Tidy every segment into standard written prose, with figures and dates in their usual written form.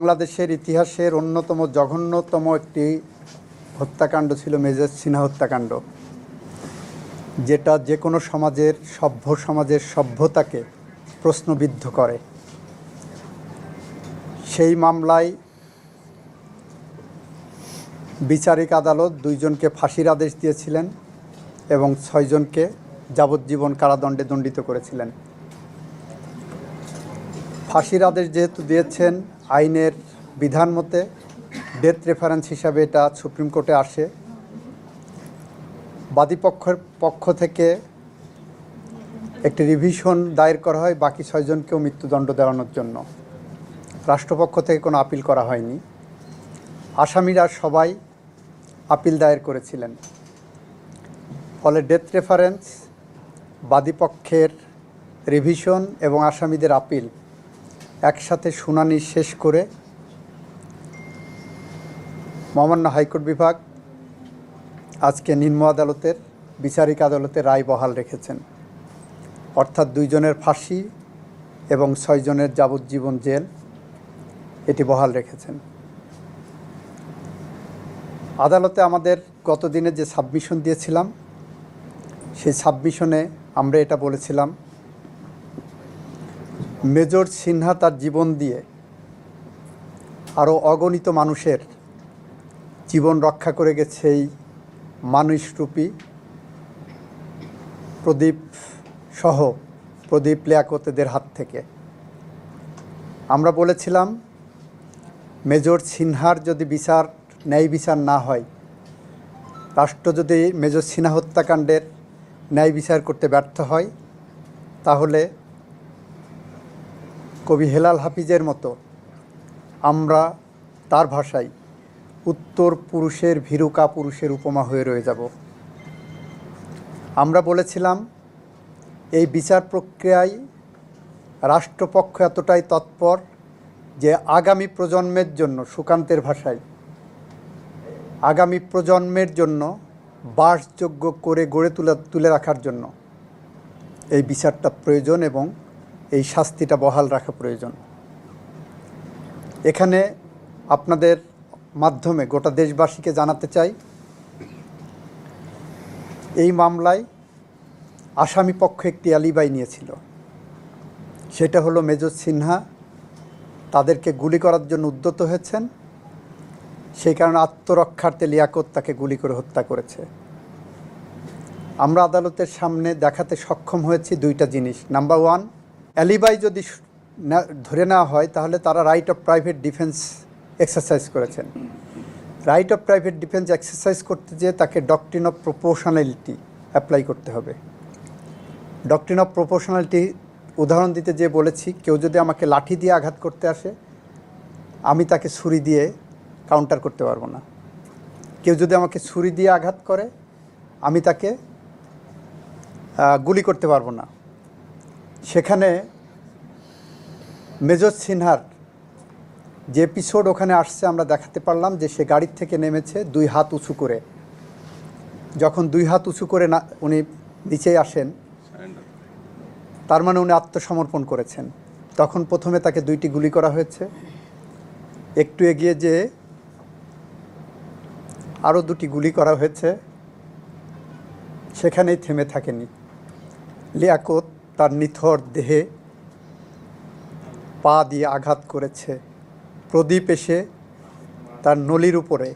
বাংলাদেশের ইতিহাসের অন্যতম জঘন্যতম একটি হত্যাকাণ্ড ছিল মেজর সিনহা হত্যাকাণ্ড, যেটা যে কোনো সমাজের সভ্যতাকে প্রশ্নবিদ্ধ করে। সেই মামলায় বিচারিক আদালত 2 জনকে ফাঁসির আদেশ দিয়েছিলেন এবং 6 জনকে যাবজ্জীবন কারাদণ্ডে দণ্ডিত করেছিলেন। ফাঁসির আদেশ যেহেতু দিয়েছেন, আইনের বিধান মতে ডেথ রেফারেন্স হিসাবে এটা সুপ্রিম কোর্টে আসে। বাদীপক্ষের পক্ষ থেকে একটি রিভিশন দায়ের করা হয় বাকি 6 জনকেও মৃত্যুদণ্ড দেওয়ানোর জন্য। রাষ্ট্রপক্ষ থেকে কোনো আপিল করা হয়নি। আসামিরা সবাই আপিল দায়ের করেছিলেন। ফলে ডেথ রেফারেন্স, বাদীপক্ষের রিভিশন এবং আসামিদের আপিল একসাথে শুনানি শেষ করে মহামান্য হাইকোর্ট বিভাগ আজকে নিম্ন আদালতের বিচারিক আদালতে রায় বহাল রেখেছেন। অর্থাৎ 2 জনের ফাঁসি এবং 6 জনের যাবজ্জীবন জেল এটি বহাল রেখেছেন। আদালতে আমাদের গত দিনে যে সাবমিশন দিয়েছিলাম, সেই সাবমিশনে আমরা এটা বলেছিলাম, মেজর সিনহা তার জীবন দিয়ে আরও অগণিত মানুষের জীবন রক্ষা করে গেছে এই মানুষরূপী প্রদীপ লিয়াকতদের হাত থেকে। আমরা বলেছিলাম, মেজর সিনহার যদি ন্যায় বিচার না হয়, রাষ্ট্র যদি মেজর সিনহা হত্যাকাণ্ডের ন্যায় বিচার করতে ব্যর্থ হয়, তাহলে কবি হেলাল হাফিজের মতো আমরা তার ভাষায় উত্তর পুরুষের ভীরুকা পুরুষের উপমা হয়ে রয়ে যাব। আমরা বলেছিলাম, এই বিচার প্রক্রিয়ায় রাষ্ট্রপক্ষ এতটাই তৎপর যে আগামী প্রজন্মের জন্য, সুকান্তের ভাষায়, আগামী প্রজন্মের জন্য বাসযোগ্য করে গড়ে তুলে রাখার জন্য এই বিচারটা প্রয়োজন এবং এই শাস্তিটা বহাল রাখা প্রয়োজন। এখানে আপনাদের মাধ্যমে গোটা দেশবাসীকে জানাতে চাই, এই মামলায় আসামি পক্ষ একটি অ্যালিবাই নিয়েছিল। সেটা হলো মেজর সিনহা তাদেরকে গুলি করার জন্য উদ্যত হয়েছেন, সেই কারণে আত্মরক্ষার্থে লিয়াকত তাকে গুলি করে হত্যা করেছে। আমরা আদালতের সামনে দেখাতে সক্ষম হয়েছি 2টা জিনিস। নাম্বার 1, অ্যালিবাই যদি ধরে নেওয়া হয়, তাহলে তারা right of private defence exercise করেছেন। Right of private defence exercise করতে যেয়ে তাকে ডক্ট্রিন অফ প্রপোর্শনালিটি অ্যাপ্লাই করতে হবে। ডক্ট্রিন অফ প্রপোর্শনালিটি উদাহরণ দিতে যেয়ে বলেছি, কেউ যদি আমাকে লাঠি দিয়ে আঘাত করতে আসে, আমি তাকে ছুরি দিয়ে কাউন্টার করতে পারবো না। কেউ যদি আমাকে ছুরি দিয়ে আঘাত করে, আমি তাকে গুলি করতে পারবো না। সেখানে মেজর সিনহার যে এপিসোড ওখানে আসছে, আমরা দেখাতে পারলাম যে সে গাড়ির থেকে নেমেছে 2 হাত উঁচু করে। যখন 2 হাত উঁচু করে উনি নিচে আসেন, তার মানে উনি আত্মসমর্পণ করেছেন। তখন প্রথমে তাকে 2টি গুলি করা হয়েছে, একটু এগিয়ে যেয়ে আরও 2টি গুলি করা হয়েছে, সেখানেই থেমে থাকেনি। লিয়াকত তার নিথর দেহে পা দিয়ে আঘাত করেছে। প্রদীপ এসে তার নলির উপরে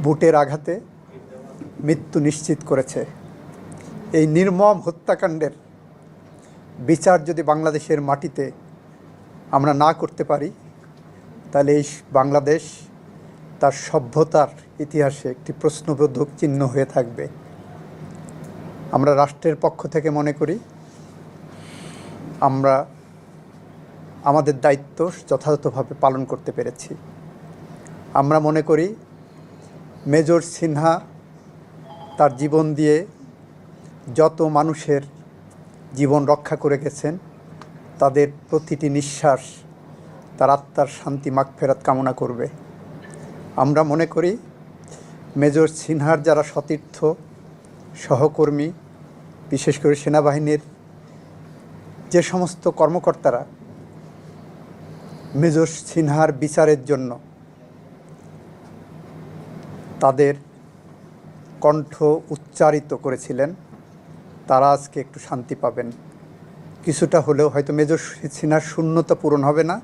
বুটের আঘাতে মৃত্যু নিশ্চিত করেছে। এই নির্মম হত্যাকাণ্ডের বিচার যদি বাংলাদেশের মাটিতে আমরা না করতে পারি, তাহলে এই বাংলাদেশ তার সভ্যতার ইতিহাসে একটি প্রশ্নবোধক চিহ্ন হয়ে থাকবে। আমরা রাষ্ট্রের পক্ষ থেকে মনে করি আমরা আমাদের দায়িত্ব যথাযথভাবে পালন করতে পেরেছি। আমরা মনে করি মেজর সিনহা তার জীবন দিয়ে যত মানুষের জীবন রক্ষা করে গেছেন, তাদের প্রতিটি নিঃশ্বাস তার আত্মার শান্তি মাগফিরাত কামনা করবে। আমরা মনে করি মেজর সিনহার যারা সতীর্থ, সহকর্মী, বিশেষ করে সেনাবাহিনীর যে সমস্ত কর্মকর্তারা মেজর সিনহার বিচারের জন্য তাদের কণ্ঠ উচ্চারিত করেছিলেন, তারা আজকে একটু শান্তি পাবেন। কিছুটা হলেও হয়তো মেজর সিনহার শূন্যতা পূরণ হবে না,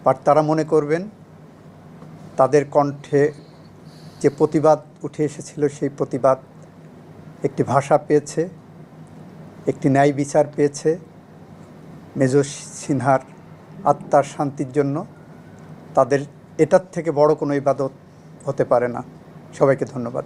বাট তারা মনে করবেন তাদের কণ্ঠে যে প্রতিবাদ উঠে এসেছিল সেই প্রতিবাদ একটি ভাষা পেয়েছে, একটি ন্যায় বিচার পেয়েছে। মেজর সিনহার আত্মার শান্তির জন্য তাদের এটার থেকে বড় কোনো ইবাদত হতে পারে না। সবাইকে ধন্যবাদ।